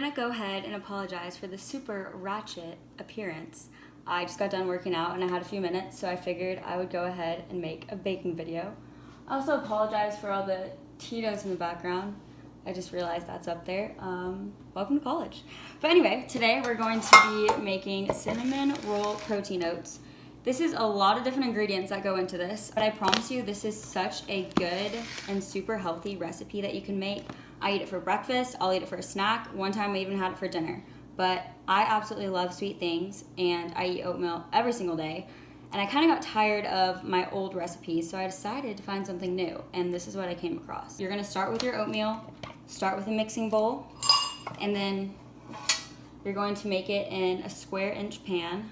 want to go ahead and apologize for the super ratchet appearance. I just got done working out and I had a few minutes, so I figured I would go ahead and make a baking video. I also apologize for all the Tito's in the background. I just realized that's up there. Welcome to college. But anyway, today we're going to be making cinnamon roll protein oats. This is a lot of different ingredients that go into this, but I promise you this is such a good and super healthy recipe that you can make. I eat it for breakfast, I'll eat it for a snack. One time I even had it for dinner. But I absolutely love sweet things and I eat oatmeal every single day. And I kind of got tired of my old recipes, so I decided to find something new. And this is what I came across. You're gonna start with your oatmeal, start with a mixing bowl, and then you're going to make it in a square inch pan.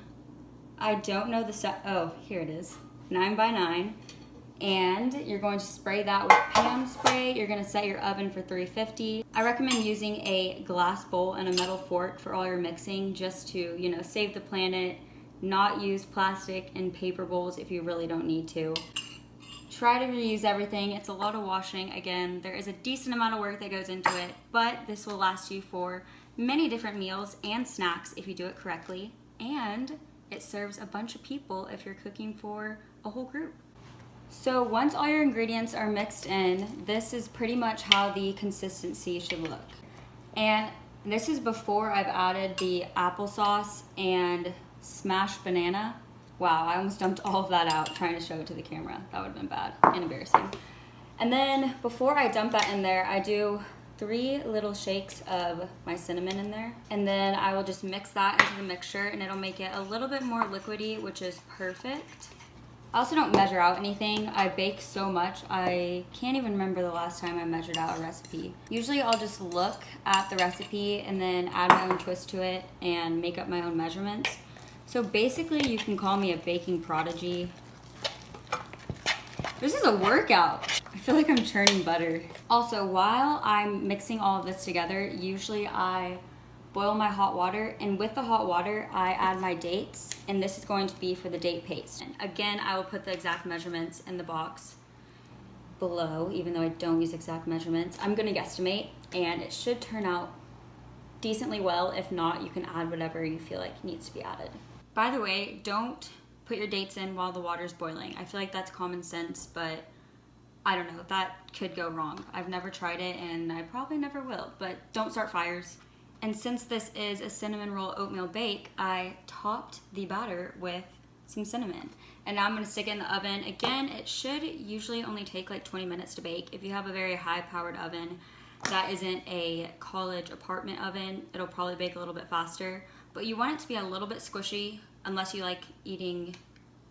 I don't know the oh, here it is, 9 by 9. And you're going to spray that with Pam spray. You're gonna set your oven for 350. I recommend using a glass bowl and a metal fork for all your mixing, just to, you know, save the planet, not use plastic and paper bowls if you really don't need to. Try to reuse everything. It's a lot of washing. Again, there is a decent amount of work that goes into it, but this will last you for many different meals and snacks if you do it correctly. And it serves a bunch of people if you're cooking for a whole group. So once all your ingredients are mixed in, this is pretty much how the consistency should look. And this is before I've added the applesauce and smashed banana. Wow, I almost dumped all of that out trying to show it to the camera. That would have been bad and embarrassing. And then before I dump that in there, I do 3 little shakes of my cinnamon in there. And then I will just mix that into the mixture and it'll make it a little bit more liquidy, which is perfect. I also don't measure out anything. I bake so much, I can't even remember the last time I measured out a recipe. Usually I'll just look at the recipe and then add my own twist to it and make up my own measurements. So basically you can call me a baking prodigy. This is a workout. I feel like I'm churning butter. Also, while I'm mixing all of this together, usually I boil my hot water, and with the hot water I add my dates, and this is going to be for the date paste. And again, I will put the exact measurements in the box below, even though I don't use exact measurements. I'm gonna guesstimate, and it should turn out decently well. If not, you can add whatever you feel like needs to be added. By the way, don't put your dates in while the water's boiling. I feel like that's common sense, but I don't know, that could go wrong. I've never tried it and I probably never will, but don't start fires. And since this is a cinnamon roll oatmeal bake, I topped the batter with some cinnamon. And now I'm gonna stick it in the oven. Again, it should usually only take like 20 minutes to bake. If you have a very high powered oven that isn't a college apartment oven, it'll probably bake a little bit faster. But you want it to be a little bit squishy, unless you like eating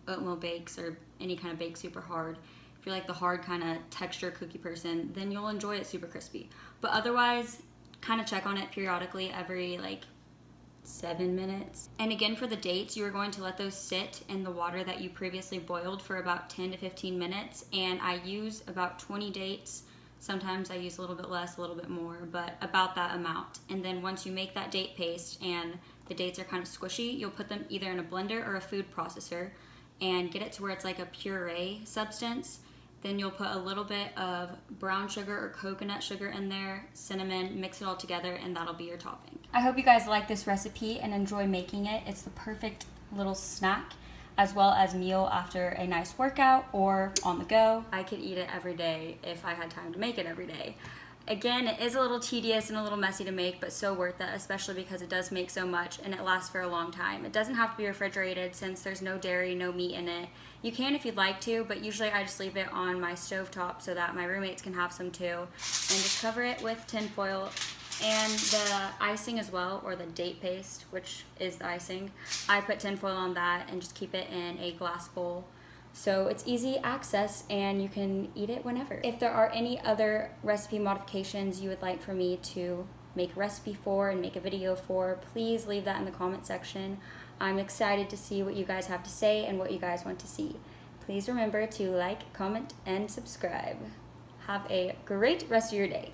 oatmeal bakes or any kind of bake super hard. If you're like the hard kind of texture cookie person, then you'll enjoy it super crispy. But otherwise, kind of check on it periodically every like 7 minutes. And again, for the dates, you're going to let those sit in the water that you previously boiled for about 10 to 15 minutes. And I use about 20 dates. Sometimes I use a little bit less, a little bit more, but about that amount. And then once you make that date paste and the dates are kind of squishy, you'll put them either in a blender or a food processor and get it to where it's like a puree substance. Then you'll put a little bit of brown sugar or coconut sugar in there, cinnamon, mix it all together, and that'll be your topping. I hope you guys like this recipe and enjoy making it. It's the perfect little snack as well as meal after a nice workout or on the go. I could eat it every day if I had time to make it every day. Again, it is a little tedious and a little messy to make, but so worth it, especially because it does make so much and it lasts for a long time. It doesn't have to be refrigerated since there's no dairy, no meat in it. You can if you'd like to, but usually I just leave it on my stovetop so that my roommates can have some too. And just cover it with tin foil. And the icing as well, or the date paste, which is the icing, I put tin foil on that and just keep it in a glass bowl. So it's easy access and you can eat it whenever. If there are any other recipe modifications you would like for me to make a recipe for and make a video for, please leave that in the comment section. I'm excited to see what you guys have to say and what you guys want to see. Please remember to like, comment, and subscribe. Have a great rest of your day.